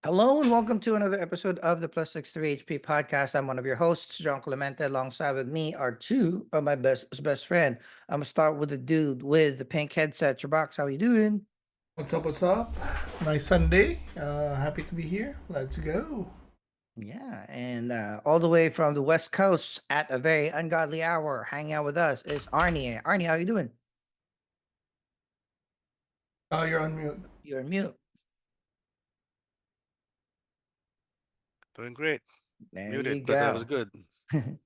Hello and welcome to another episode of the Plus 63 HP podcast. I'm one of your hosts, John Clemente. Alongside with me are two of my best friend. I'm gonna start with the dude with the pink headset. CHUBAX, how you doing? What's up? What's up? Nice Sunday. Happy to be here. Let's go. Yeah, and all the way from the West Coast at a very ungodly hour, hanging out with us is Arnie. Arnie, how you doing? Oh, you're on mute. You're on mute. Doing great. There you Muted, but that was go. good.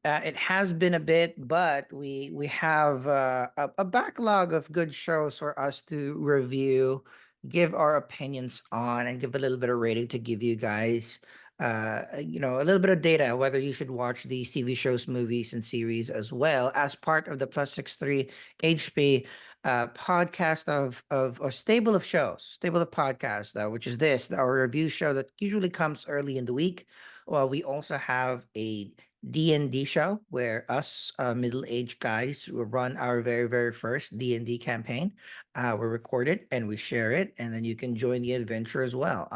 It has been a bit, but we have a backlog of good shows for us to review, give our opinions on, and give a little bit of rating to give you guys, a little bit of data whether you should watch these TV shows, movies, and series as well as part of the Plus 63 HP podcast of or stable of podcasts, which is this our review show that usually comes early in the week. Well, we also have a D&D show where us middle-aged guys will run our very first D&D campaign. We record it and we share it, and then you can join the adventure as well.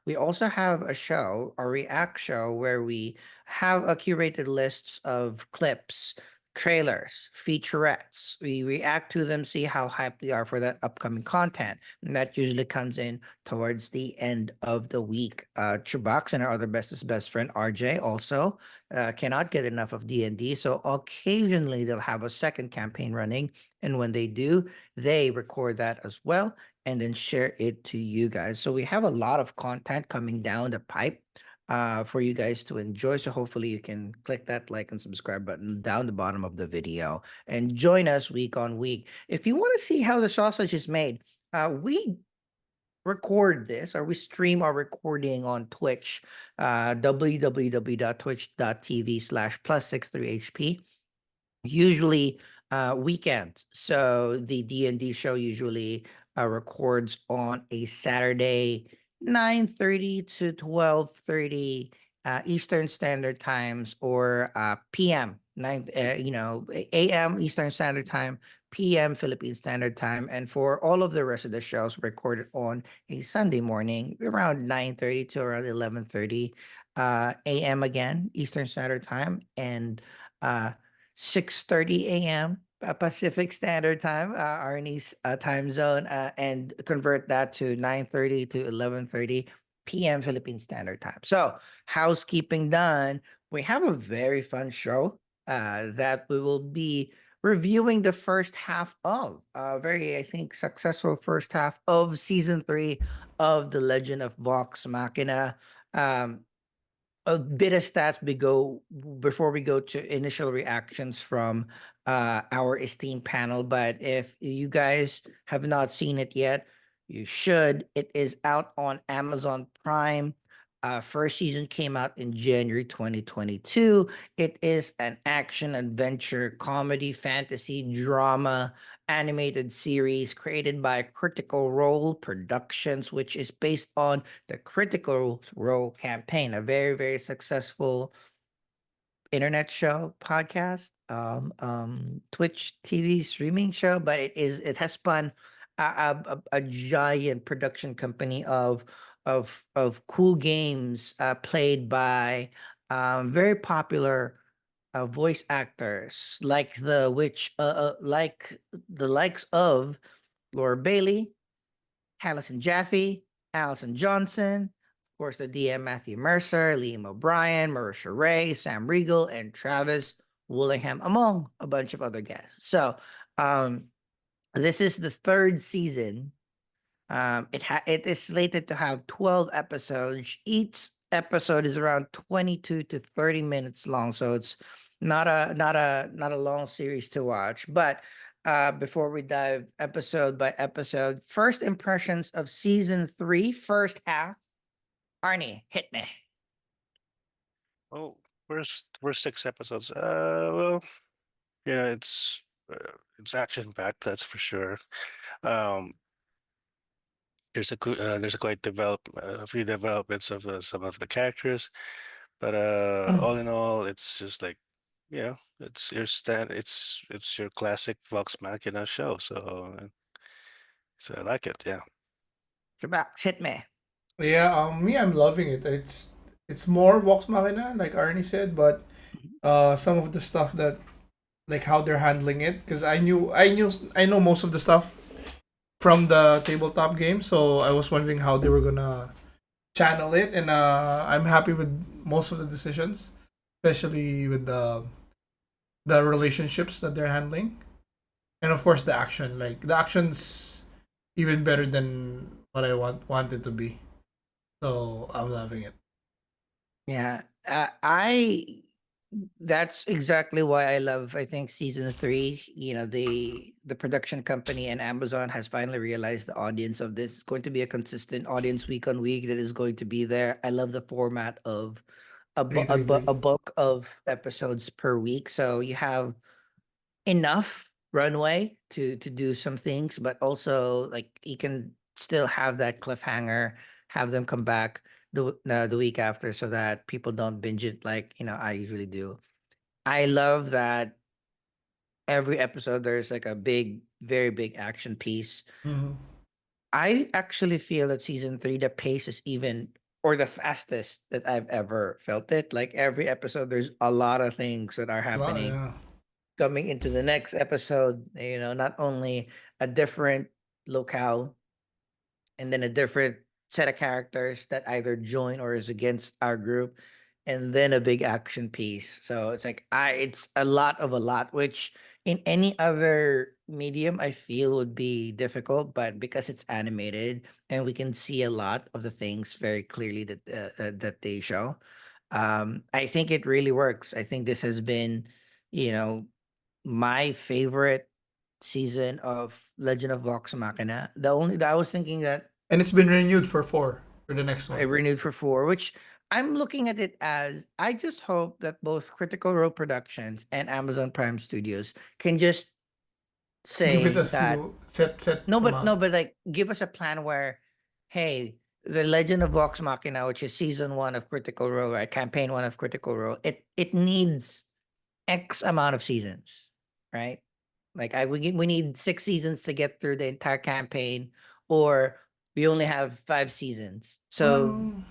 We also have a show, a react show, where we have a curated lists of clips, trailers, featurettes. We react to them, see how hyped we are for that upcoming content. And that usually comes in towards the end of the week. Chubax and our other bestest best friend RJ also cannot get enough of D&D, so occasionally they'll have a second campaign running, and when they do, they record that as well and then share it to you guys. So we have a lot of content coming down the pipe for you guys to enjoy. So hopefully you can click that like and subscribe button down the bottom of the video and join us week on week. If you want to see how the sausage is made, we record this or we stream our recording on Twitch, www.twitch.tv/plus 63HP, usually weekends. So the D&D show usually records on a Saturday, 9:30 to 12:30 Eastern Standard Times, or PM 9 AM Eastern Standard Time, PM Philippine Standard Time. And for all of the rest of the shows recorded on a Sunday morning around 9:30 to around 11:30 AM again Eastern Standard Time, and 6:30 AM Pacific Standard Time, Arnie's time zone, and convert that to 9:30 to 11:30 PM Philippine Standard Time. So, housekeeping done, we have a very fun show that we will be reviewing the first half of. Very, I think, successful first half of season 3 of The Legend of Vox Machina. A bit of stats before we go to initial reactions from our esteemed panel. But if you guys have not seen it yet, you should. It is out on Amazon Prime. First season came out in January 2022. It is an action, adventure, comedy, fantasy, drama, animated series created by Critical Role Productions, which is based on the Critical Role campaign, a very successful internet show, podcast, Twitch TV streaming show. But it has spun a giant production company of cool games played by very popular voice actors like the likes of Laura Bailey, Allison Jaffe, Allison Johnson, of course, the DM Matthew Mercer, Liam O'Brien, Marisha Ray, Sam Riegel, and Travis Willingham, among a bunch of other guests. So, um, this is the third season. It is slated to have 12 episodes. Each episode is around 22 to 30 minutes long, so it's not a long series to watch. But before we dive episode by episode, first impressions of season 3, first half. Arnie, hit me. Oh, first 6 episodes. Well, you know, it's action packed, that's for sure. Um, there's a quite a few developments of some of the characters, but all in all, it's just like, it's your classic Vox Machina show. So I like it. Yeah. Chubax, hit me. Yeah, me, I'm loving it. It's more Vox Machina, like Arnie said, but some of the stuff that like how they're handling it, because I know most of the stuff from the tabletop game, so I was wondering how they were gonna channel it, and I'm happy with most of the decisions, especially with the relationships that they're handling, and of course the action. Like the action's even better than what I want it to be. So I'm loving it. Yeah, I that's exactly why I love, I think, season 3. You know, the production company and Amazon has finally realized the audience of this is going to be a consistent audience week on week that is going to be there. I love the format of Three three three. a bulk of episodes per week, so you have enough runway to do some things, but also like you can still have that cliffhanger, have them come back the week after so that people don't binge it like I usually do. I love that every episode there's like a big, very big action piece. Mm-hmm. I actually feel that season 3 the pace is even or the fastest that I've ever felt it. Like every episode there's a lot of things that are Wow, happening yeah. coming into the next episode, not only a different locale and then a different set of characters that either join or is against our group, and then a big action piece. So it's like it's a lot of a lot, which in any other medium I feel would be difficult, but because it's animated and we can see a lot of the things very clearly that they show, I think it really works. I think this has been, you know, my favorite season of Legend of Vox Machina. The only that I was thinking that And it's been renewed for 4 for the next I one. renewed for 4, which I'm looking at it as I just hope that both Critical Role Productions and Amazon Prime Studios can just Give it say a that few set no, amount. but like give us a plan where, hey, the Legend of Vox Machina, which is season 1 of Critical Role, right? Campaign 1 of Critical Role, it needs X amount of seasons, right? Like we need 6 seasons to get through the entire campaign, or we only have 5 seasons. So Well,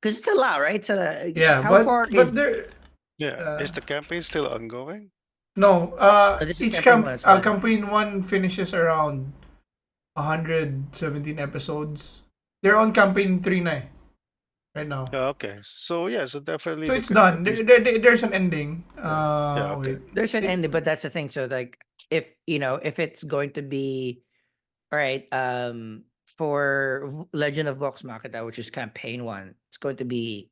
because it's a lot, right? So yeah, how far but is there Yeah. uh Is the campaign still ongoing? no, this is each campaign 1 is done? campaign 1 finishes around 117 episodes. They're on campaign 3 na right now. Yeah, okay. So yeah, so definitely So they it's could done. at least There's an ending. yeah, okay. Wait. There's an It, ending, but that's the thing. So like if it's going to be all right, for Legend of Vox Machina, which is campaign 1, it's going to be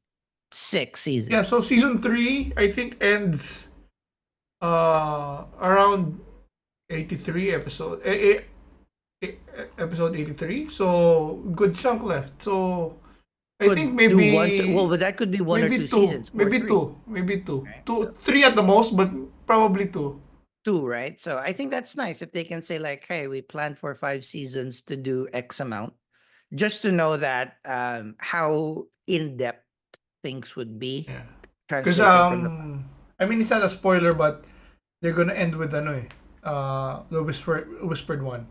6 yeah, so seasons. season 3 I think ends around 83 episode 83, so good chunk left. So I think Could do well, but that could be 1 or 2 seasons or 3, maybe two, right? two, So three at the most, but probably two. 2, right? So I think that's nice if they can say like, hey, we planned for 5 seasons to do X amount, just to know that how in depth things would be Yeah, because translated from the I mean it's not a spoiler, but they're gonna end with the whispered one,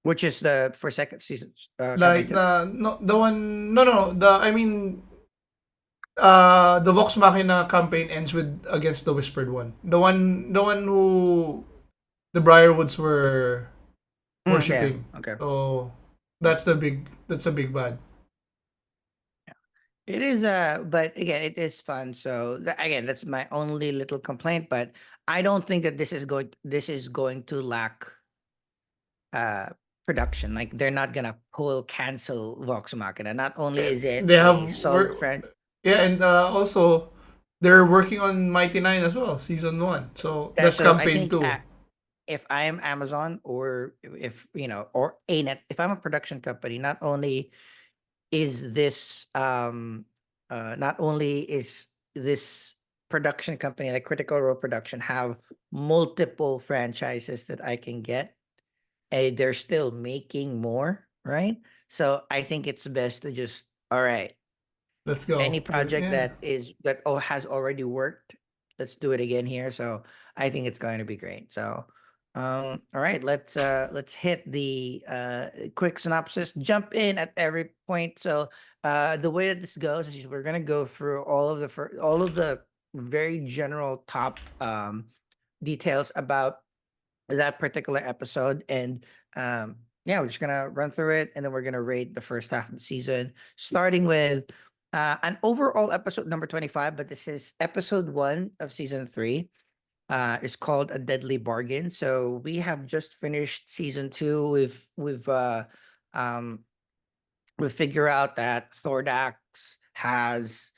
which is the for second season campaign like 2. the one no the I mean the Vox Machina campaign ends with against the whispered one, the one who the Briarwoods were Yeah. worshipping. Okay. So that's a big bad. It is but again, it is fun. So again, that's my only little complaint. But I don't think that this is going to lack uh production. Like they're not gonna pull cancel Vox Machina. Not only is it They a have solid work, friend, yeah, and also they're working on Mighty Nine as well, season 1. So that's so I campaign think 2. if I am Amazon, or if or a net, if I'm a production company, is this not only is this production company like Critical Role Production have multiple franchises that I can get, and they're still making more, right? So I think it's best to just all right, Let's any go. project Yeah. that has already worked, let's do it again here. So I think it's going to be great. So All right, let's hit the quick synopsis. Jump in at every point. So the way that this goes is we're gonna go through all of the very general top details about that particular episode, and yeah, we're just gonna run through it, and then we're gonna rate the first half of the season, starting with an overall episode number 25, but this is episode 1 of season 3. It's called A Deadly Bargain. So we have just finished season 2. Um we figure out that Thordax has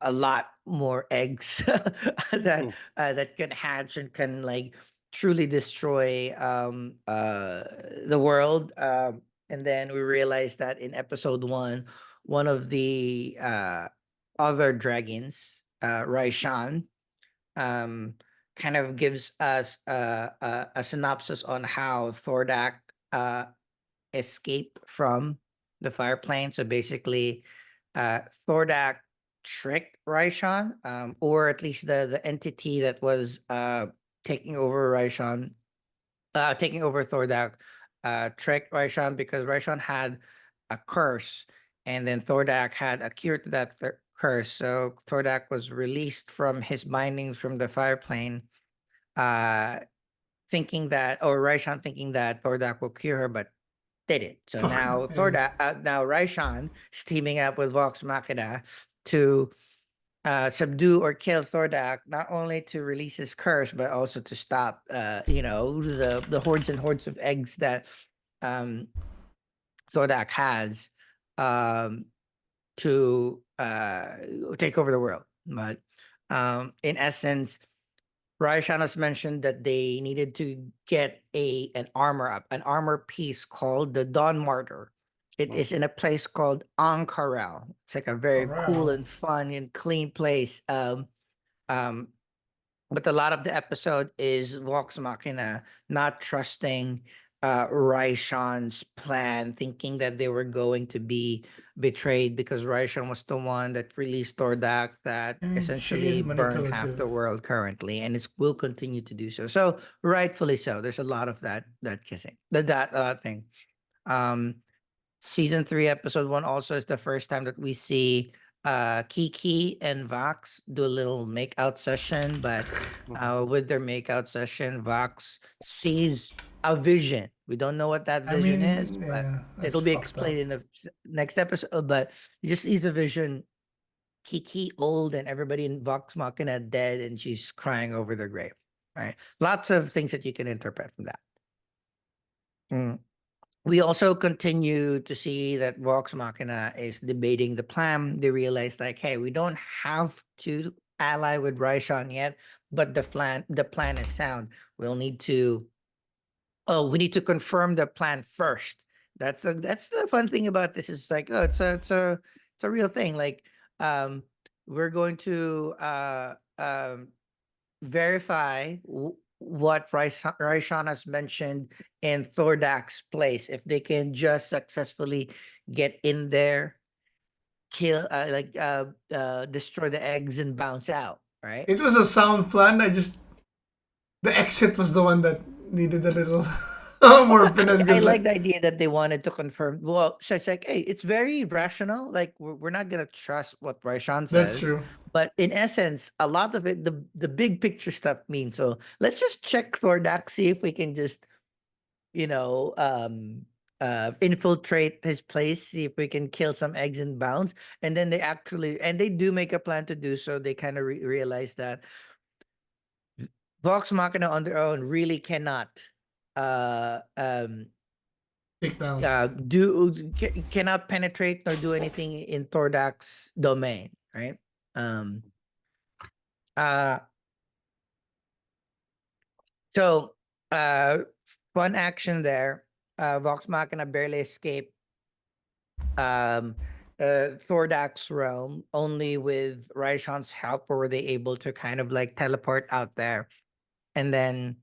a lot more eggs that Mm. that can hatch and can like truly destroy the world. And then we realized that in episode 1, one of the other dragons, Raishan, um, kind of gives us a synopsis on how Thordak uh, escaped from the fire plane. So basically, Thordak tricked Raishan, or at least the entity that was taking over Raishan, taking over Thordak, tricked Raishan because Raishan had a curse, and then Thordak had a cure to that curse. So Thordak was released from his bindings from the fire plane, uh, thinking that, or Raishan thinking that Thordak will cure her, but didn't. So now Yeah. now Raishan is teaming up with Vox Machina to subdue or kill Thordak, not only to release his curse, but also to stop, the hordes and hordes of eggs that um, Thordak has, um, to take over the world. But in essence, Raishan has mentioned that they needed to get an armor piece called the Dawn Martyr. It is in a place called Ankara. It's like a very cool Corral. and fun and clean place. Um, but a lot of the episode is Vox Machina not trusting Raishan's plan, thinking that they were going to be betrayed because Raishan was the one that released Tordak that And she is essentially burned half the manipulative. world currently, and it will continue to do so. So rightfully so. There's a lot of that kissing, that thing. Um, Season 3, episode 1 also is the first time that we see Kiki and Vox do a little makeout session, but with their makeout session, Vox sees a vision. We don't know what that I vision is, mean, but yeah, it'll that's be fucked up. explained in the next episode. But you just sees a vision, Kiki old and everybody in Vox Machina dead, and she's crying over their grave. Right? Lots of things that you can interpret from that. Mm. We also continue to see that Vox Machina is debating the plan. They realize like, hey, we don't have to ally with Raishan yet, but the plan is sound. We'll need to we need to confirm the plan first. That's the fun thing about this is like, oh, it's a real thing. Like, we're going to verify what Raishan has mentioned in Thordak's place. If they can just successfully get in there, kill, destroy the eggs and bounce out, right? It was a sound plan. The exit was the one that needed a little Oh, more finesse. I Because like like, the idea that they wanted to confirm. Well, so it's like, hey, it's very rational. Like we're not gonna trust what Raishan that's says, true. but in essence, a lot of it, the big picture stuff means. So let's just check Thordak, see if we can just you know, infiltrate his place, see if we can kill some eggs and bounce. And then they do make a plan to do so. They kind of realize that Vox Machina on their own really cannot uh um Take down. cannot penetrate nor do anything in Tordak's domain, right? Um uh so uh fun action there. Vox Machina barely escaped Thordak's realm. Only with Raishan's help were they able to kind of like teleport out there. And then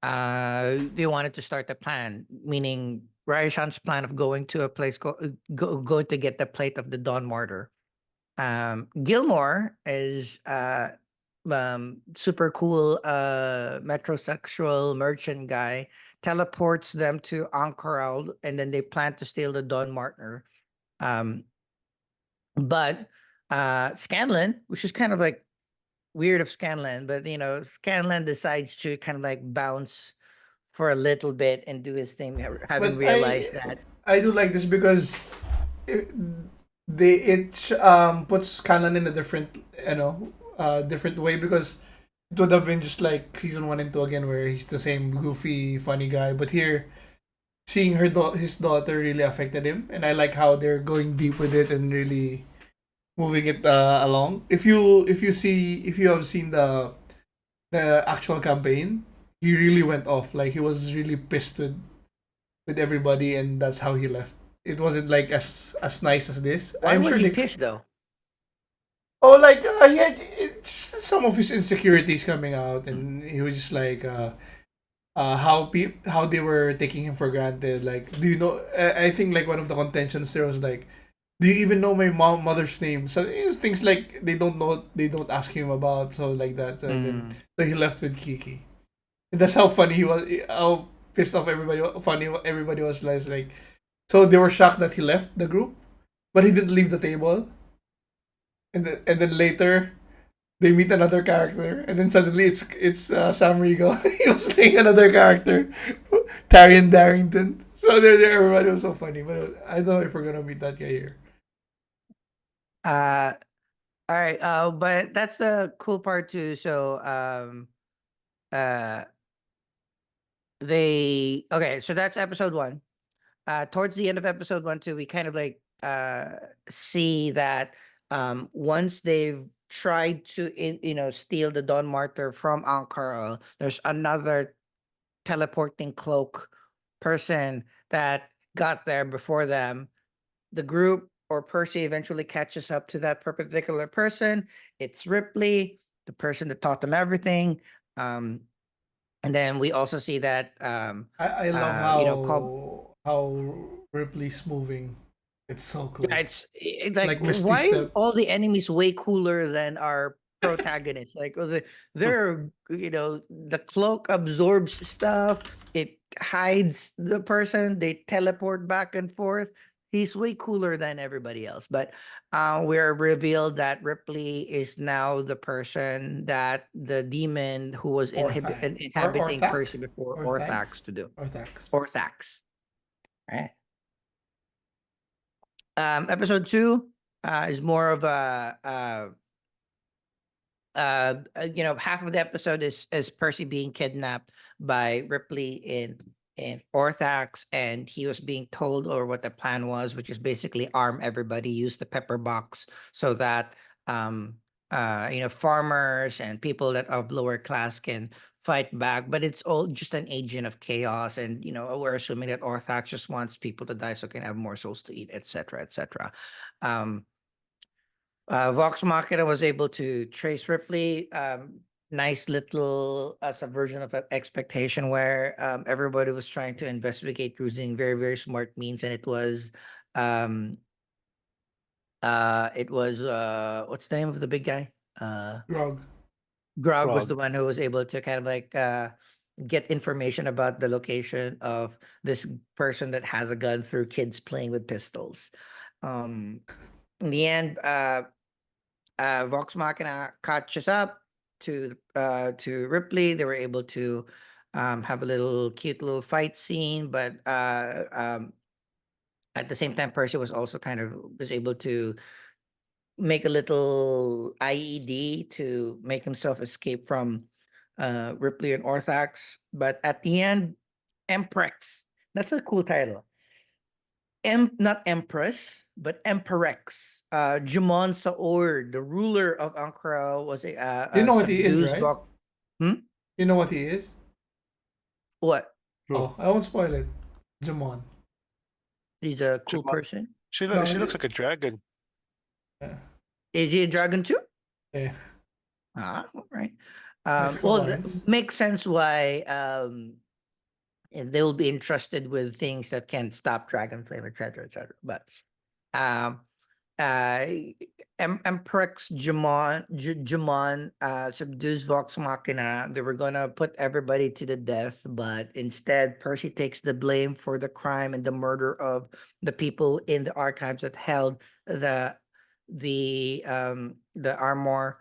they wanted to start a plan, meaning Raishan's plan of going to a place go to get the plate of the Dawn Martyr. Gilmore is super cool metrosexual merchant guy teleports them to Ankaral, and then they plan to steal the Don Martner. Um, but Scanlan, which is kind of like weird of Scanlan, but Scanlan decides to kind of like bounce for a little bit and do his thing, having But realized that. I do like this because it, puts canon in a different different way, because it would have been just like season 1 and 2 again, where he's the same goofy funny guy, but here seeing his daughter really affected him, and I like how they're going deep with it and really moving it along. If you have seen the actual campaign, he really went off. Like, he was really pissed with everybody, and that's how he left. It wasn't like as nice as this. Why I'm was sure he they. pissed though? Oh, like, he had some of his insecurities coming out, and he was just like, how they were taking him for granted. Like, do you know? I think like one of the contentions there was like, do you even know my mother's name? So it's things like they don't ask him about, so like that. So, and then so he left with Kiki. And that's how funny he was. How pissed off everybody was. Like, so they were shocked that he left the group, but he didn't leave the table. And then later they meet another character, and then suddenly it's Sam Riegel. He was playing another character, Tarion Darrington. So there, everybody was so funny. But I don't know if we're gonna meet that guy here. Uh, all right. But that's the cool part too. So, uh, so that's episode 1. Towards the end of episode 1 too, we kind of like see that once they've tried to steal the Don Martyr from Ankara, there's another teleporting cloak person that got there before them. The group or Percy eventually catches up to that particular person. It's Ripley, the person that taught them everything. And then we also see that I love Cobb. how Ripley's moving. It's so cool. Yeah, like, Like Misty why is Step. all the enemies way cooler than our protagonists? Like, they're the cloak absorbs stuff, it hides the person, they teleport back and forth. He's way cooler than everybody else. But we're revealed that Ripley is now the person that the demon who was inhabiting Orthac. Percy before, Orthax, to do. Orthax. Orthax, right? Episode 2 is more of half of the episode is Percy being kidnapped by Ripley in Orthax, and he was being told, or what the plan was, which is basically arm everybody, use the pepper box, so that farmers and people that of lower class can fight back. But it's all just an agent of chaos, and we're assuming that Orthax just wants people to die so can have more souls to eat, etc., etc. Vox Machina was able to trace Ripley. Nice little subversion of expectation, where everybody was trying to investigate using very, very smart means, and it was what's the name of the big guy? Grog. Grog was Frog. the one who was able to kind of like get information about the location of this person that has a gun through kids playing with pistols. In the end, Vox Machina catches up to Ripley. They were able to have a little cute little fight scene, but at the same time, Percy was also was able to make a little IED to make himself escape from Ripley and Orthax. But at the end, Emprex. That's a cool title. Not Empress, but Emperex. Jumon Saor, the ruler of Ankara, was You know what he is, subdues right? You know what he is? What? True. Oh, I won't spoil it. Jamon. He's a cool Chipmunk. person. She No, looks like a dragon. Yeah. Is he a dragon too? Yeah. All right. Nice Well, comments. makes sense why and they will be entrusted with things that can stop dragon flame, etc., etc. But uh Emperix Jamon subdues Vox Machina. They were gonna put everybody to the death, but instead Percy takes the blame for the crime and the murder of the people in the archives that held the armor.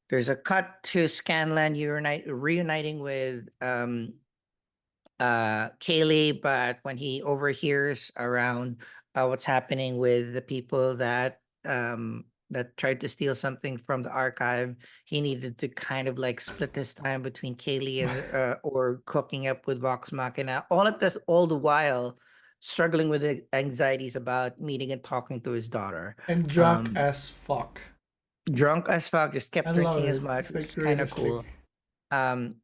There's a cut to Scanlan reuniting with Kaylee, but when he overhears around what's happening with the people that tried to steal something from the archive, he needed to kind of like split his time between Kaylee and or cooking up with Vox Machina. All the while struggling with the anxieties about meeting and talking to his daughter. And drunk Um, as fuck. Drunk as fuck, just I kept love drinking as it. much, It's which like is kind of realistic. cool.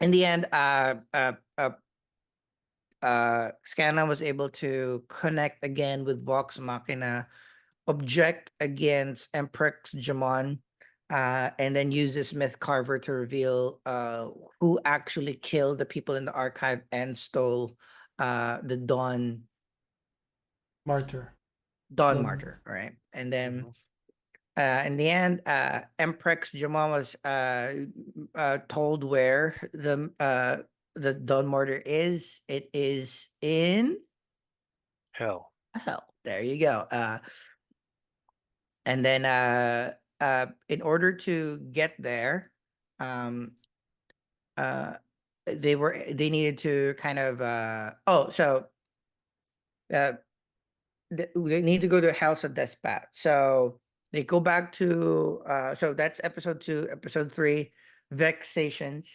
In the end, Scanlan was able to connect again with Vox Machina, object against Emperix Jamon, and then use this myth carver to reveal who actually killed the people in the archive and stole the Martyr. Dawn Dawn. Martyr, right? And then Mhm. in the end, Emprex Jamon was told where the Dawn Martyr is. It is in Hell. hell. There you go. And then in order to get there, um, uh, they needed to kind of uh, they need to go to House of Despat. So they go back to so that's episode 2, episode 3, Vexations.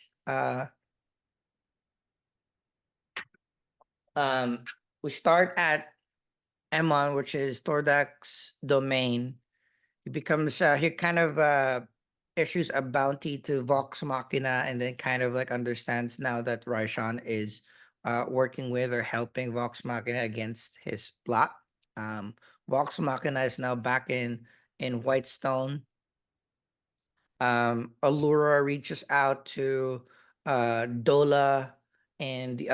Um we start at Emon, which is Tordak's domain. He kind of issues a bounty to Vox Machina, and then kind of like understands now that Raishan is working with or helping Vox Machina against his plot. Vox Machina is now back in Whitestone. Allura reaches out to Dola and the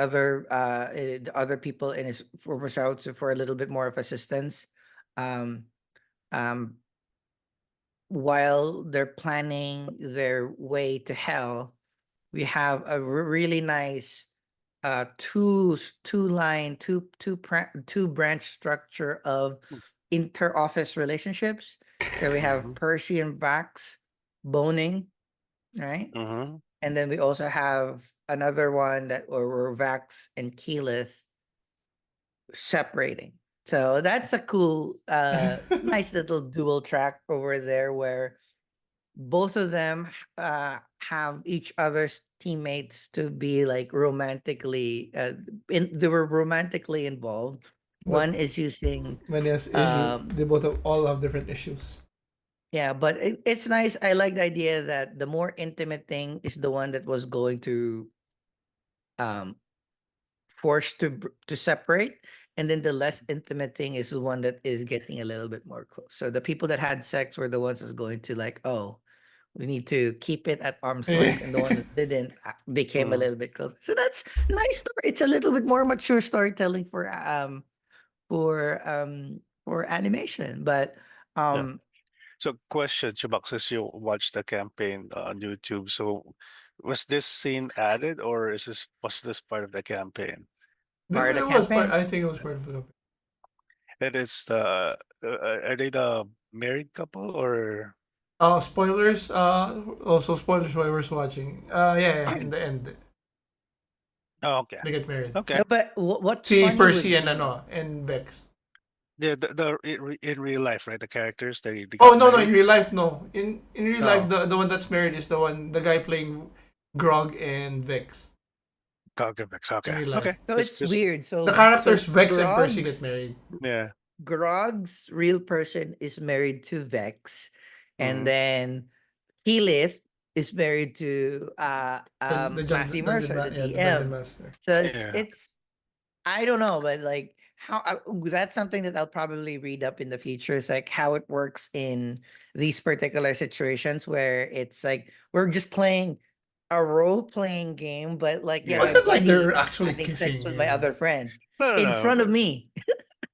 other people in his former house for a little bit more of assistance. Um, um, while they're planning their way to hell, we have a really nice two branch structure of inter-office relationships. So we have Mhm. Percy and Vax boning, right? Mhm. And then we also have another one that were Vax and Keyleth separating. So that's a cool nice little dual track over there where both of them have each other's teammates to be like romantically they were romantically involved. But One is using when yes, um they all have different issues. yeah, but it's nice. I like the idea that the more intimate thing is the one that was going to um force to separate, and then the less intimate thing is the one that is getting a little bit more close. So the people that had sex were the ones that's going to like, oh, we need to keep it at arm's length, and the one that didn't became a Mhm. little bit closer. So that's nice story. It's a little bit more mature storytelling for animation, but Yeah. um So question, Chubak, since you watched the campaign on YouTube, so was this scene added or was this part of the campaign? part of the It was part. campaign. I think it was part of the. And it's are they the married couple or Spoilers. Also spoilers while we're watching. Yeah. In the end, oh, okay. they get married. Okay. No, but what's See funny Percy with and me, and Vex. In real life, right? The characters they Oh got no, in married. real life no. In real life, Oh, the one that's married is the guy playing Grog and Vex. Calgary. In Okay. real Okay. life, so it's Just weird. the So characters Vex and Percy get Grog's married. yeah. Grog's real person is married to Vex, and Hmm. then Keyleth is married to Matthew Mercer, the The dungeon DM. master. So Yeah. it's I don't know, but like that's something that I'll probably read up in the future. Is like how it works in these particular situations where it's like we're just playing a role playing game, but like yeah, Oh, it's my Yeah. not like buddy they're is actually having sex kissing with my and other friend No, in no, front of no. me.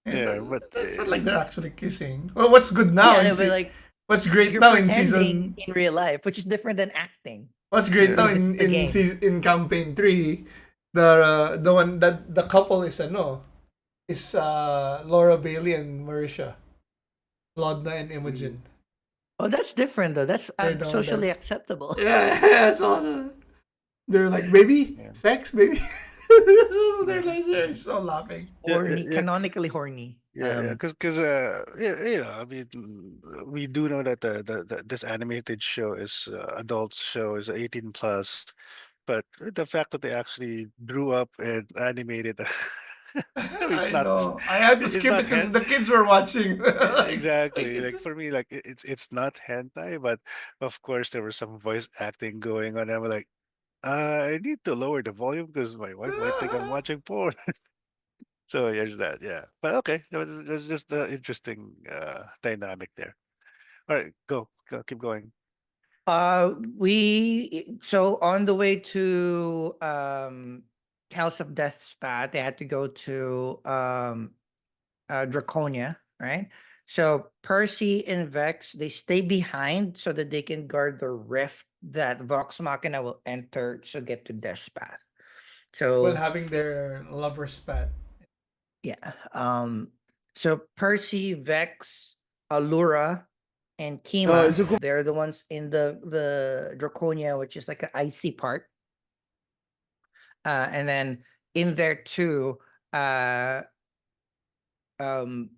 It's Yeah, like, but that's not like they're actually kissing. Well, what's good now Yeah, in no, but like what's great you're now in pretending season in real life, which is different than acting what's great now yeah, because it's the game. in campaign 3, the one that the couple is Laura Bailey and Marisha, Lodna and mm, Imogen. Oh, that's different though. That's They're the one that socially acceptable. yeah, yeah, it's all they're like baby yeah, sex baby. They're yeah, like they're so laughing. yeah, Horny, yeah, canonically horny. yeah, because yeah, I mean, we do know that this animated show is adult show is 18 plus, but the fact that they actually grew up and animated, I mean, I know. I had to it's skip not it because the kids were watching. Like, exactly it's, like for me, like it's not hentai, but of course there was some voice acting going on. I'm like, I need to lower the volume because my wife might think I'm watching porn. So here's that, yeah. But okay, that was just the interesting dynamic there. All right, go, keep going. So on the way to House of Death's Path, they had to go to Draconia, right? So Percy and Vex, they stay behind so that they can guard the rift that Vox Machina will enter to get to Death's Path. while So having their lover spat. yeah, so Percy, Vex, Allura, and Kima, they're the ones in the Draconia, which is like an icy part. And then in there too, uh, um,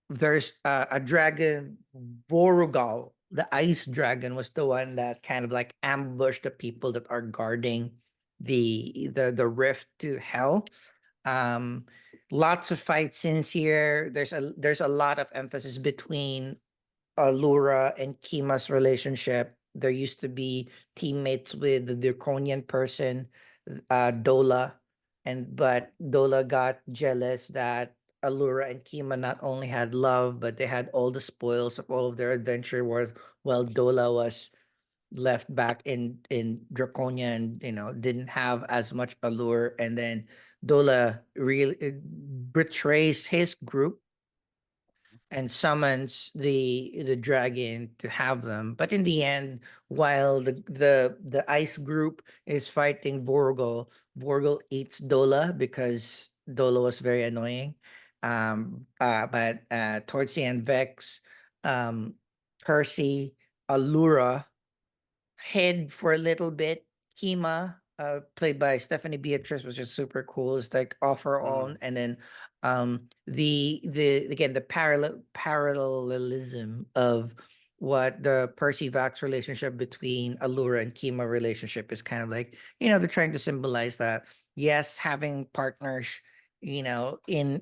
there's a dragon, Vorugal. The ice dragon was the one that kind of like ambushed the people that are guarding the rift to hell. Um, Lots of fight scenes here. There's a lot of emphasis between Allura and Kima's relationship. There used to be teammates with the draconian person, Dola, but Dola got jealous that Allura and Kima not only had love, but they had all the spoils of all of their adventure, while Dola was left back in Draconia and didn't have as much allure. And then Dola really betrays his group and summons the dragon to have them. But in the end, while the ice group is fighting Vorgol, Vorgol eats Dola because Dola was very annoying. But towards the end, Vex, um, Percy, Allura hid for a little bit. Kima, played by Stephanie Beatrice, was just super cool. It's like off her own, Mm, and then the again the parallelism of what the Percy Vax relationship between Allura and Kima relationship is kind of like, they're trying to symbolize that yes, having partners in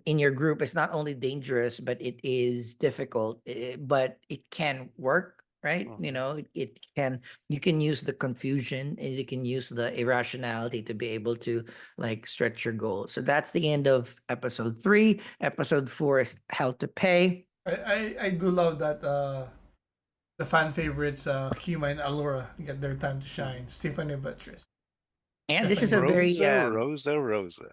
your group is not only dangerous, but it is difficult, but it can work, right? mhm. It can, you can use the confusion and you can use the irrationality to be able to like stretch your goal. So that's the end of episode 3. Episode 4 is how to pay. I do love that the fan favorites Kima and Allura get their time to shine. Stephanie Beatrice. And this is Stephanie a Beatrice. very Rosa, Rosa, Rosa.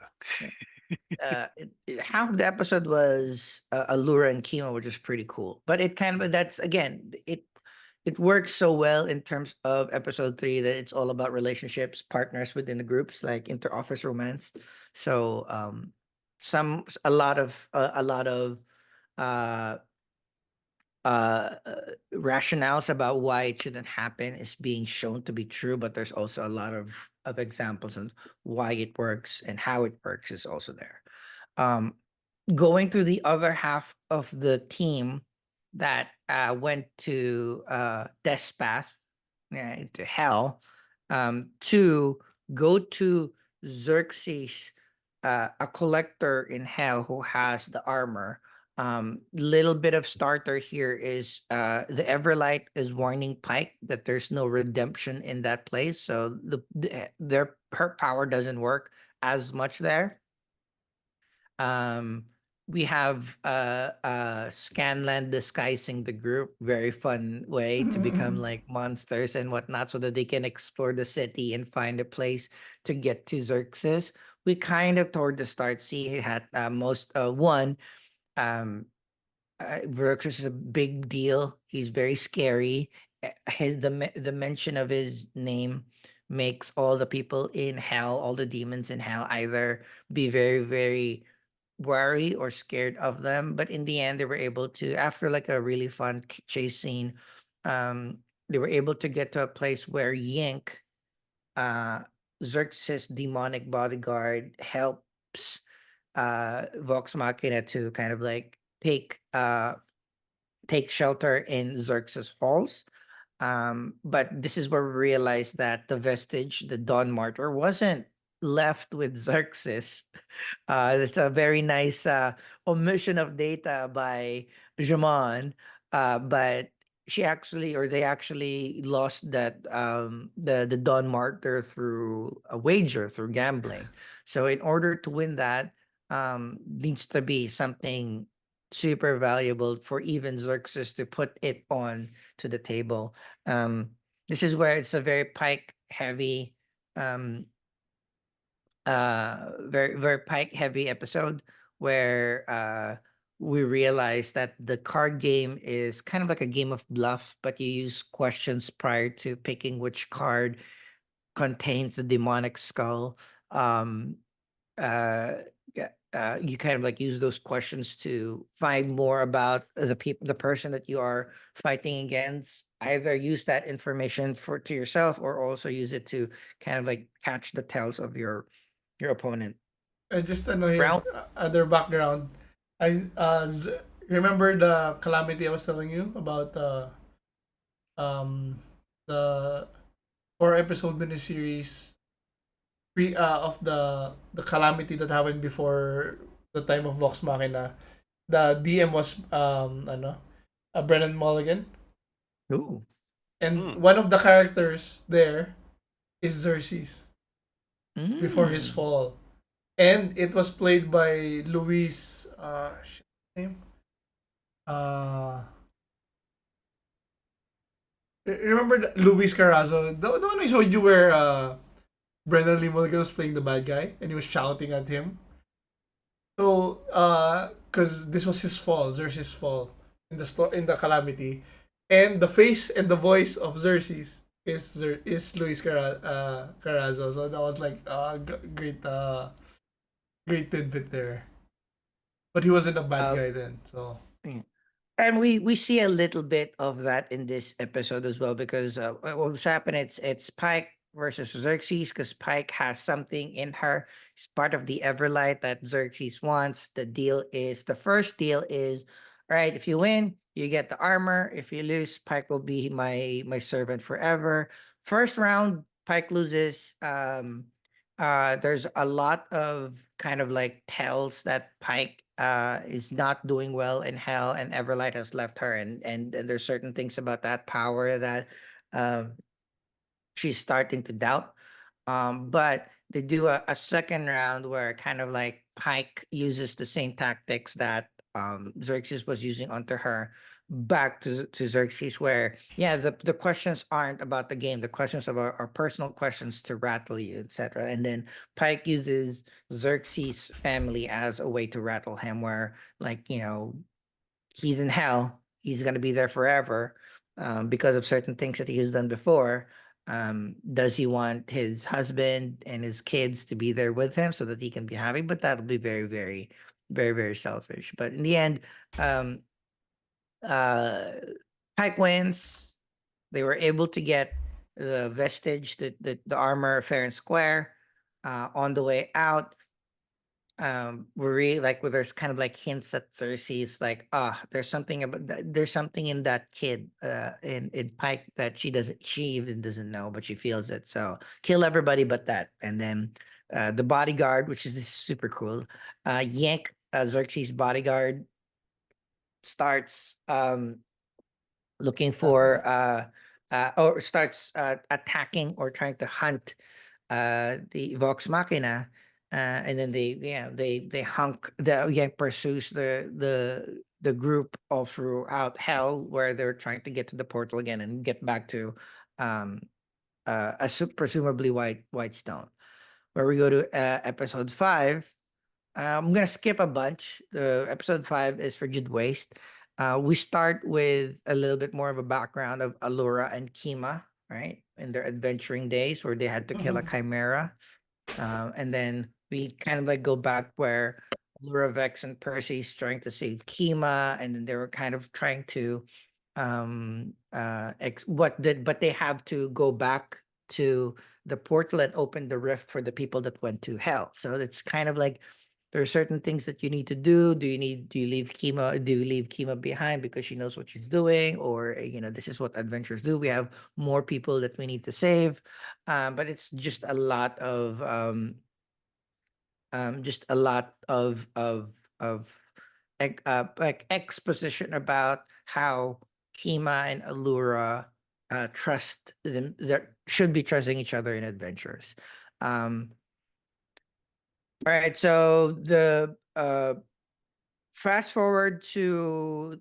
half of the episode was Allura and Kima, which is pretty cool. But it kind of, that's again, it works so well in terms of episode 3 that it's all about relationships, partners within the groups, like inter-office romance. So a lot of uh rationales about why it shouldn't happen is being shown to be true, but there's also a lot of examples on why it works and how it works is also there. um Going through the other half of the team that went to Death's Path, into hell, to go to Xerxes, a collector in hell who has the armor. Little bit of starter here is the Everlight is warning Pike that there's no redemption in that place, so their her power doesn't work as much there. um, we have Scanlan disguising the group, very fun way to become like monsters and whatnot, so that they can explore the city and find a place to get to Xerxes. we kind of toward the start see he had most one um Veracruz is a big deal. He's very scary. The mention of his name makes all the people in hell, all the demons in hell, either be very, very wary or scared of them. But in the end, they were able to, after like a really fun chase scene, um, they were able to get to a place where Yink, uh, Xerxes' demonic bodyguard, helps Vox Machina to kind of like take shelter in Xerxes' halls. But this is where we realize that the vestige, the Dawn Martyr, wasn't left with Xerxes. It's a very nice omission of data by Jamon, but she actually, or they actually lost that the Dawn Martyr through a wager, through gambling. So in order to win that, needs to be something super valuable for even Xerxes to put it on to the table. This is where it's a very pike heavy um very very pike heavy episode where we realize that the card game is kind of like a game of bluff, but you use questions prior to picking which card contains the demonic skull. um you kind of like use those questions to find more about the person that you are fighting against. Either use that information for to yourself, or also use it to kind of like catch the tails of your opponent. And just ano here, Round. other background. I remember the calamity I was telling you about the 4 episode miniseries of the calamity that happened before the time of Vox Machina. The DM was Brennan Mulligan, Ooh. and Mm. one of the characters there is Xerxes before his Mm. fall, and it was played by Luis. Name. Uh, remember Luis Carrazzo, the one I showed you where Brendan Lee Mulligan was playing the bad guy and he was shouting at him. So, because this was his fall, Xerxes' fall in the calamity, and the face and the voice of Xerxes is Luis Carrazzo. So that was like great tidbit there. But he wasn't a bad uh, guy then. So And we see a little bit of that in this episode as well, because what's happened, it's Pike versus Xerxes, because Pike has something in her. It's part of the Everlight that Xerxes wants. The first deal is, all right, if you win, you get the armor. If you lose, Pike will be my servant forever. First round, Pike loses. There's a lot of kind of like tells that Pike is not doing well in hell, and Everlight has left her, and there's certain things about that power that um she's starting to doubt. But they do a second round where kind of like Pike uses the same tactics that Xerxes was using onto her, back to Xerxes, where yeah, the questions aren't about the game. The questions are personal questions to rattle you, etc. And then Pike uses Xerxes' family as a way to rattle him, where like, he's in hell. He's gonna be there forever, because of certain things that he has done before. Does he want his husband and his kids to be there with him so that he can be happy? But that'll be very, very, very, very selfish. But in the end, um, uh, Pike wins. They were able to get the vestige, the armor fair and square. On the way out, we're really like, where there's kind of like hints that Cersei's like, there's something about there's something in that kid, in Pike, that she even doesn't know, but she feels it. So kill everybody but that. And then the bodyguard, which is this super cool, yank Xerxes' bodyguard, starts looking for or starts attacking or trying to hunt the Vox Machina, and then they hunk the Yank pursues the group all throughout hell, where they're trying to get to the portal again and get back to um presumably white stone. where we go to episode 5. I'm gonna skip a bunch. The episode 5 is Frigid Waste. We start with a little bit more of a background of Allura and Kima, right? In their adventuring days where they had to kill a chimera. And then we kind of like go back where Allura, Vex, and Percy's trying to save Kima, and then they were kind of trying to but they have to go back to the portal and open the rift for the people that went to hell. So it's kind of like there are certain things that you need to do. Do you leave Kima behind because she knows what she's doing? Or this is what adventurers do. We have more people that we need to save. But it's just a lot of like exposition about how Kima and Allura trust them, that should be trusting each other in adventures. All right, so the fast forward to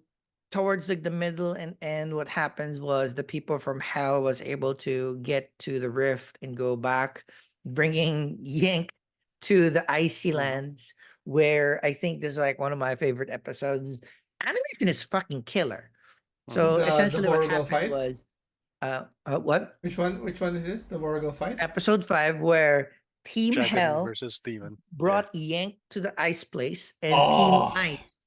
towards like the middle and end, what happens was the people from hell was able to get to the rift and go back, bringing Yank to the icy lands, where I think this is like one of my favorite episodes. Animation is fucking killer. So The essentially what Vorgal happened fight. was what Which one? Which one is this? The Vorgal fight. episode 5 where Team Dragon Hell versus Demon. Yeah. brought Yank to the ice place, and Team Oh, Ice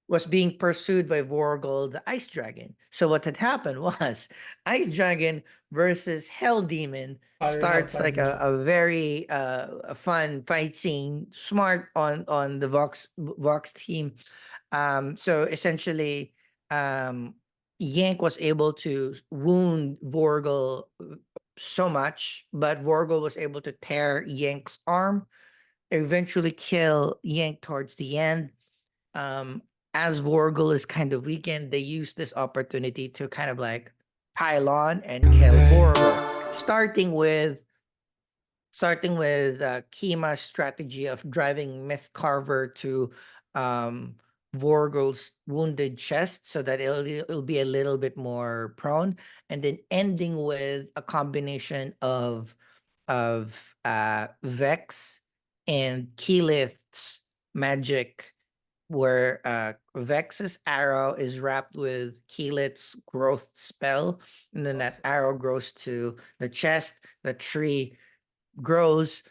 was being pursued by Vorgol, the Ice Dragon. So what had happened was Ice Dragon versus Hell Demon Fire starts like Hellfire. a very a fun fight scene, smart on the Vox team. So essentially, Yank was able to wound Vorgol so much, but Vorgol was able to tear Yank's arm, eventually kill Yank towards the end. Um, as Vorgol is kind of weakened, they use this opportunity to kind of like pile on and kill Vorgol, starting with Kima's strategy of driving Myth Carver to um, Vorgol's wounded chest so that it'll be a little bit more prone, and then ending with a combination of Vex and Keyleth's magic, where Vex's arrow is wrapped with Keyleth's growth spell, and then that arrow grows to the chest, the tree grows,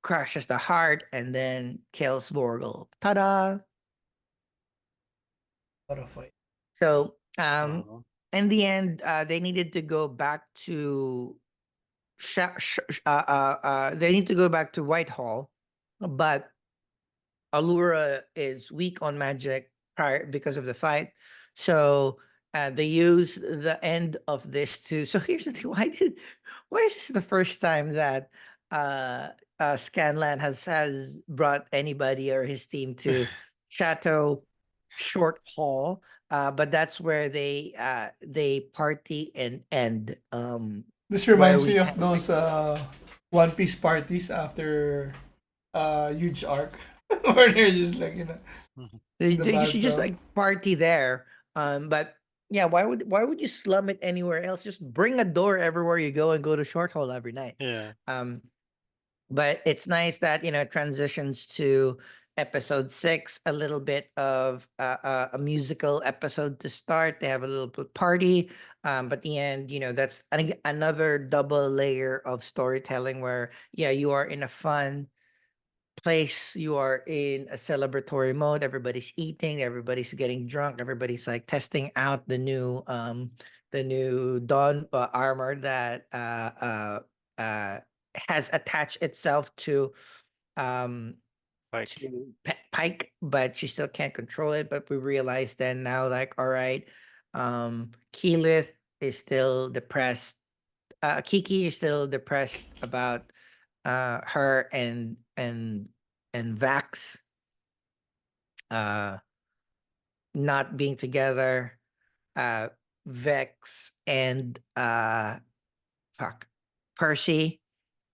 crushes the heart, and then kills Vorgol. Ta-da! What a fight. So, Uh-huh. in the end, they needed to go back to they need to go back to Whitehall, but Allura is weak on magic prior because of the fight. So they use the end of this to. So here's the thing: why is this the first time that Scanlan has brought anybody or his team to Chateau Short Hall? But that's where they party and end. This Where reminds we me kind of of those One Piece parties after huge arc where they're just like Mhm. in the You should just bathtub. like party there. But yeah, why would you slum it anywhere else? Just bring a door everywhere you go and go to short hole every night. Yeah. Um, but it's nice that it transitions to episode 6, a little bit of a musical episode to start. They have a little bit party, but the end, that's another double layer of storytelling where you are in a fun place, you are in a celebratory mode, everybody's eating, everybody's getting drunk, everybody's like testing out the new dawn armor that has attached itself to um Like, Pike, but she still can't control it. But we realize then now, like, all right, Keyleth is still depressed, Kiki is still depressed about her and Vax uh not being together. Vex and fuck Percy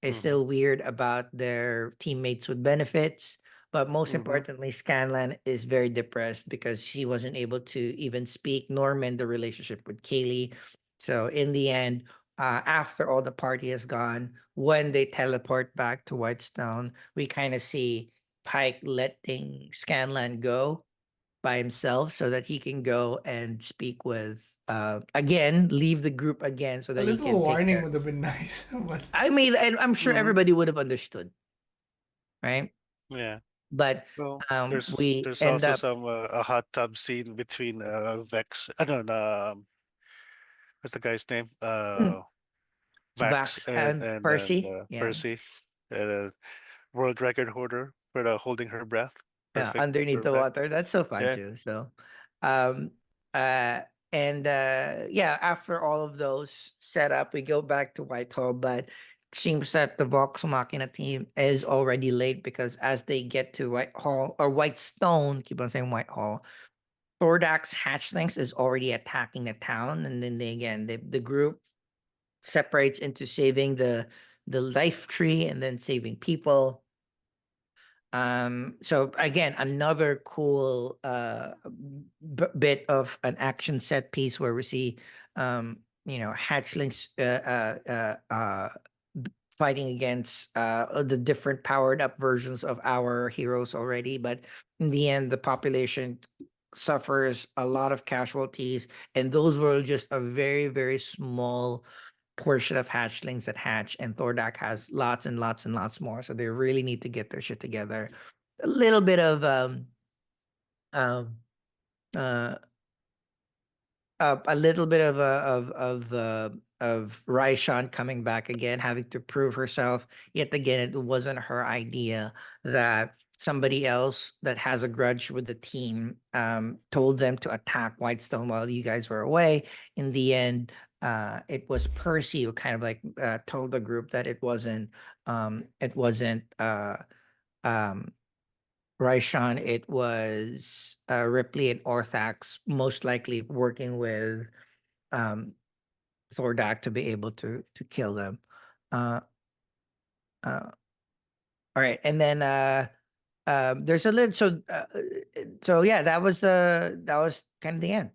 is mhm, still weird about their teammates with benefits. But most mhm. importantly, Scanlan is very depressed because he wasn't able to even speak nor mend the relationship with Kaylee. So in the end, after all the party is gone, when they teleport back to Whitestone, we kind of see Pike letting Scanlan go by himself so that he can go and speak with again, leave the group again so A that he little can take warning care. would have been nice, but I mean, and I'm sure Mhm. everybody would have understood, right? Yeah. But Well, we there's end also up some a hot tub scene between Vex. I don't know. What's the guy's name? Vax Vax and and then Percy. Yeah. Percy, uh, world record holder for the holding her breath. Yeah, Perfect. underneath the Perfect. water. That's so fun Yeah. too. So, um, uh, and yeah, after all of those set up, we go back to Whitehall, but it seems that the Vox Machina team is already late because as they get to Whitehall or Whitestone, keep on saying Whitehall, Thordak's hatchlings is already attacking the town, and then the group separates into saving the life tree and then saving people. So again, another cool bit of an action set piece where we see hatchlings fighting against the different powered up versions of our heroes already, but in the end the population suffers a lot of casualties, and those were just a very, very small portion of hatchlings that hatch, and Thordak has lots and lots and lots more. So they really need to get their shit together. A little bit of um uh a little bit of of Raishan coming back again, having to prove herself. Yet again, it wasn't her idea. That somebody else that has a grudge with the team told them to attack Whitestone while you guys were away. In the end, it was Percy who kind of like told the group that it wasn't um Raishan, it was Ripley and Orthax, most likely working with um, Thordak to be able to kill them. Uh, all right, and then there's a little so yeah, that was kind of the end,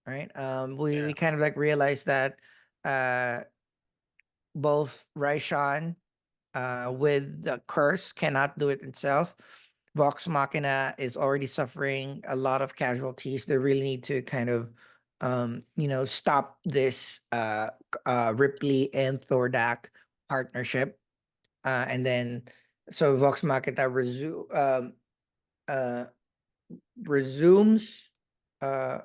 right? We Yeah. kind of like realized that uh, both Raishan with the curse cannot do it itself. Vox Machina is already suffering a lot of casualties. They really need to kind of, stop this Ripley and Thordak partnership. And then, so Vox Machina uh, resumes uh,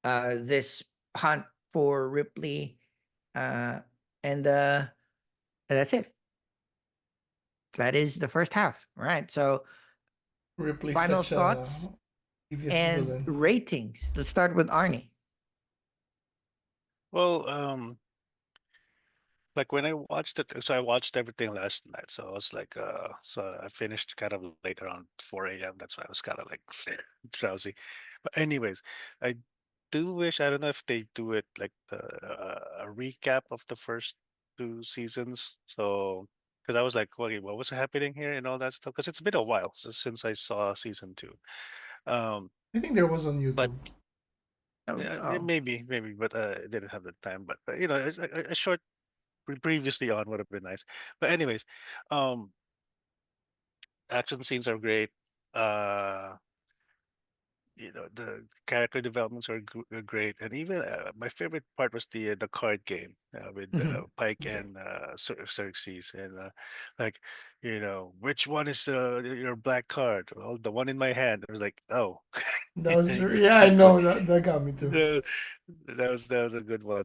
this hunt for Ripley. Uh, and that's it. That is the first half. All right. So Ripley's final such a thoughts devious and villain. ratings. Let's start with Arnie. Well, like when I watched it, so I watched everything last night. So I was like, so I finished kind of late around 4 a.m. That's why I was kind of like drowsy. But anyways, I do wish, I don't know if they do it like a recap of the first two seasons. So, because I was like, okay, what was happening here and all that stuff? Because it's been a while since I saw season two. Um, I think there was on but YouTube. Oh, oh. maybe, but I didn't have the time. But it's a short previously on would have been nice. But anyways, um, action scenes are great. Uh, the character developments are great, and even my favorite part was the card game with Mhm. Pike Yeah. and Xerxes, and like which one is your black card? Well, the one in my hand. I was like, oh, That was it's yeah, I that one. know that got me too. Uh, that was a good one.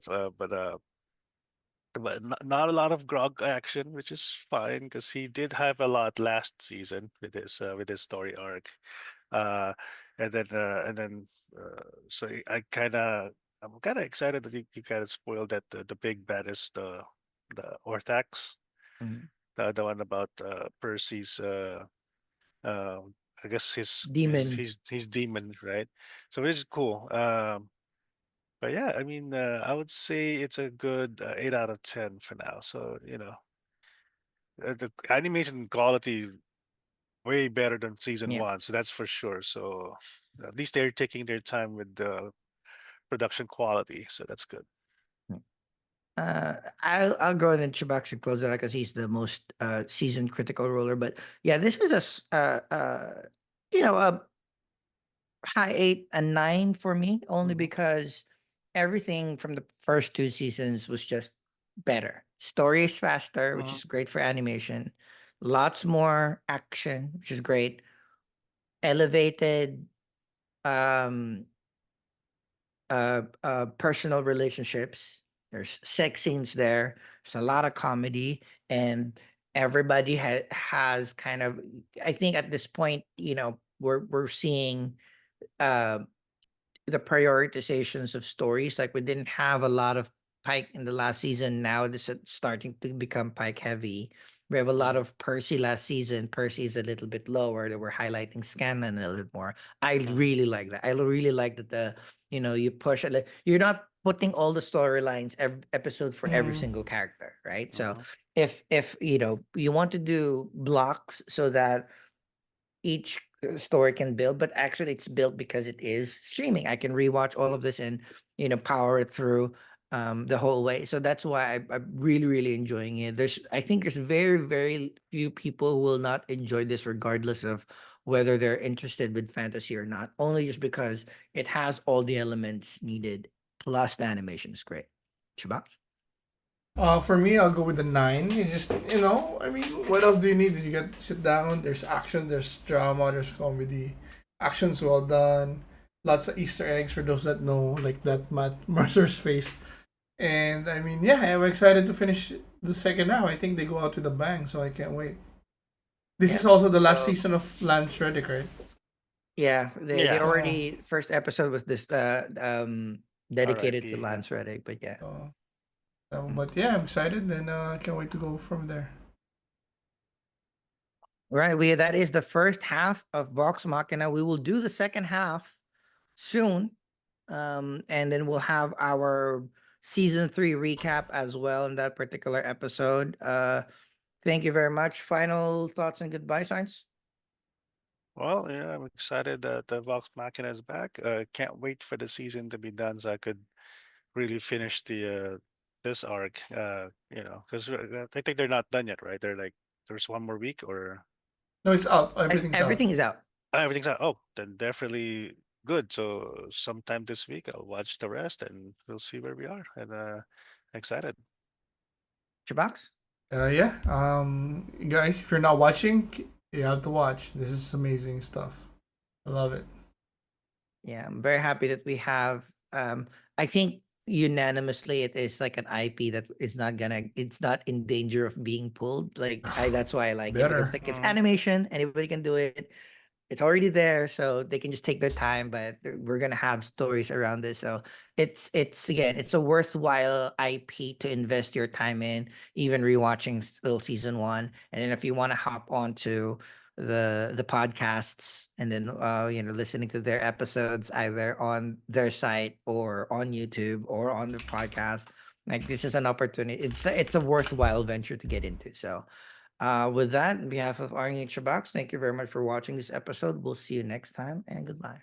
But not a lot of Grog action, which is fine because he did have a lot last season with his story arc. Uh, and then so I'm kind of excited that you kind of spoiled that the big bad is the Orthax, Mhm. the one about Percy's I guess Demon. his demon, right? So it is cool. But yeah, I mean, I would say it's a good 8 out of 10 for now. So the animation quality way better than season Yeah. one, so that's for sure. So at least they're taking their time with the production quality, so that's good. Mm. I'll go and then CHUBAX and close it out because he's the most seasoned critical roller. But yeah, this is a high 8 and 9 for me, only Mhm. because everything from the first two seasons was just better. Story is faster, which Mhm. is great for animation. Lots more action, which is great. Elevated um personal relationships. There's sex scenes there. There's a lot of comedy, and everybody has kind of, I think at this point, we're seeing uh the prioritizations of stories. Like we didn't have a lot of Pike in the last season. Now this is starting to become Pike heavy. We have a lot Mhm. of Percy last season. Percy is a little bit lower. That we're highlighting Scanlan a little bit more. I Mhm. really like that. I really like that you push it. Like, you're not putting all the storylines episode for every Mm. single character, right? So Mhm. if you want to do blocks so that each story can build, but actually it's built because it is streaming. I can rewatch all of this and power it through the whole way. So that's why I'm really, really enjoying it. I think there's very, very few people who will not enjoy this regardless of whether they're interested with fantasy or not, only just because it has all the elements needed, plus the animation is great. Shabazz? For me, I'll go with the 9. It's just, I mean, what else do you need? You get sit down. There's action. There's drama. There's comedy. Action's well done. Lots of Easter eggs for those that know, like that Matt Mercer's face. And I mean, yeah, I'm excited to finish the second half. I think they go out with a bang, so I can't wait. This is Yep. also the last So season of Lance Reddick, right? yeah, they Yeah. So, already, first episode was this dedicated to R.I.P. Yeah. Lance Reddick, but yeah. so, so Mm. but yeah, I'm excited, and I can't wait to go from there. Right, that is the first half of Vox Machina. We will do the second half soon. And then we'll have our season 3 recap as well in that particular episode. Thank you very much. Final thoughts and goodbye signs. Well, yeah, I'm excited that the Vox Machina is back. Can't wait for the season to be done so I could really finish the this arc. Because I think they're not done yet, right? They're like there's one more week or No, it's out. Everything's out. Everything is out. everything's out. Oh, then definitely good. So sometime this week I'll watch the rest and we'll see where we are. And excited. Chabox? Yeah. Guys, if you're not watching, you have to watch. This is amazing stuff. I love it. Yeah, I'm very happy that we have I think unanimously it is like an IP that it's not in danger of being pulled. Like that's why I like it, because Better. like it's Mm, animation, anybody can do it. It's already there, so they can just take their time, but we're gonna have stories around this. So it's again, it's a worthwhile IP to invest your time in, even rewatching still season one. And then if you want to hop onto the podcasts and then listening to their episodes either on their site or on YouTube or on the podcast, like this is an opportunity. It's a worthwhile venture to get into. So with that, on behalf of Arnie and Shabaks, thank you very much for watching this episode. We'll see you next time, and goodbye.